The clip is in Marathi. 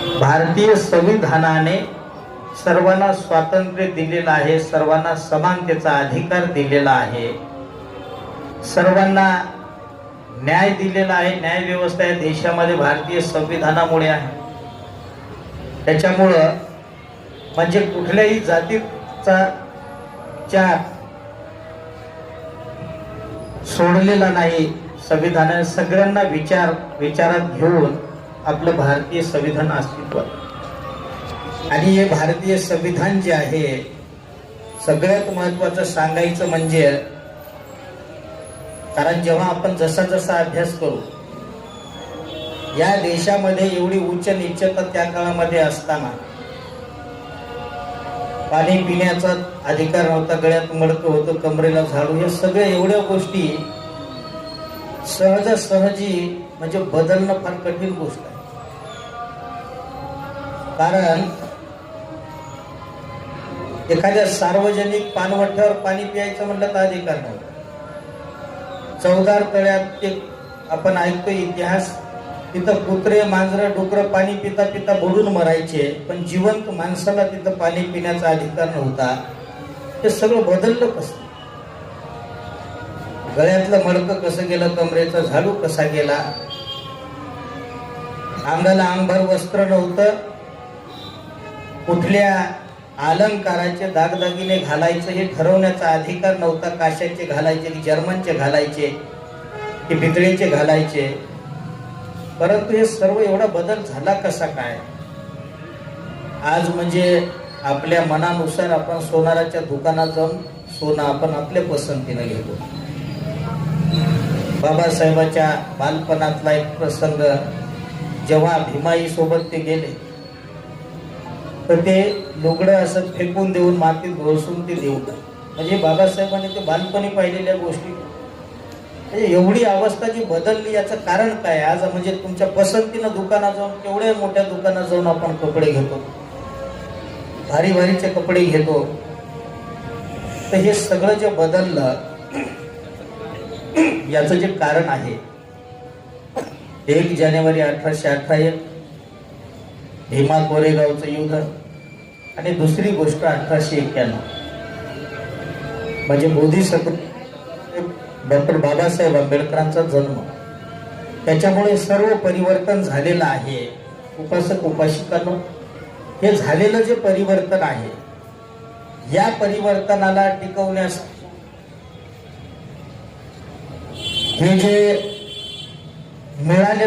भारतीय संविधानाने सर्वांना स्वातंत्र्य दिलेलं आहे, सर्वांना समानतेचा अधिकार दिलेला आहे, सर्वांना न्याय दिलेला आहे. न्याय व्यवस्था या देशामध्ये भारतीय संविधानामुळे आहे. त्याच्यामुळं म्हणजे कुठल्याही जातीचा चार सोडलेला नाही. संविधानाने सगळ्यांना विचारात घेऊन आपलं भारतीय संविधान अस्तित्वात. आणि हे भारतीय संविधान जे आहे, सगळ्यात महत्वाचं सांगायचं म्हणजे, कारण जेव्हा आपण जसा जसा अभ्यास करू, या देशामध्ये एवढी उच्च नीचता त्या काळामध्ये असताना पाणी पिण्याचा अधिकार नव्हता, गळ्यात मडकं होतं, कमरेला झाडू, या सगळ्या एवढ्या गोष्टी सहजासहजी म्हणजे बदलणं फार कठीण गोष्ट आहे. कारण एखाद्या सार्वजनिक पाणवठ्यावर पाणी प्यायचं म्हटलं तर अधिकार नव्हता. चौदार तळ्यात ते आपण ऐकतो इतिहास, तिथं कुत्रे मांजरं डुकरं पाणी पिता पिता बुडून मरायचे, पण जिवंत माणसाला तिथं पाणी पिण्याचा अधिकार नव्हता. ते सगळं बदललं कसं? गळ्यातलं मडकं कसं गेलं, कमरेचा झाडू कसा गेला, अंगाला अंगभर वस्त्र नव्हतं, कुठल्या अलंकाराचे दागदागिने घालायचं हे ठरवण्याचा अधिकार नव्हता. काशाचे घालायचे की जर्मनचे घालायचे की पितळेचे घालायचे. परंतु हे सर्व एवढा बदल झाला कसा काय? आज म्हणजे आपल्या मनानुसार आपण सोनाराच्या दुकानात जाऊन सोनं आपण आपल्या पसंतीनं घेतो. बाबासाहेबांच्या बालपणातला एक प्रसंग, जेव्हा भीमाई सोबत ते गेले तर ते लुगडं असं फेकून देऊन मातीत घोसून ते देऊ. म्हणजे बाबासाहेबांनी ते बालपणी पाहिलेल्या गोष्टी, म्हणजे एवढी अवस्था जी बदलली, याचं कारण काय? आज म्हणजे तुमच्या पसंतीनं दुकानात जाऊन, केवढ्या मोठ्या दुकानात जाऊन आपण कपडे घेतो, भारी भारीचे कपडे घेतो. तर हे सगळं जे बदललं, याचं जे कारण आहे, 1 जानेवारी 1858 भीमा कोरेगावचं युद्ध, आणि दुसरी गोष्ट 1891 म्हणजे बोधिसत्व डॉक्टर बाबासाहेब आंबेडकरांचा जन्म. त्याच्यामुळे सर्व परिवर्तन झालेलं आहे. उपासक उपासिकांनो, हे झालेलं जे परिवर्तन आहे, या परिवर्तनाला टिकवण्यास हे जे मिळाले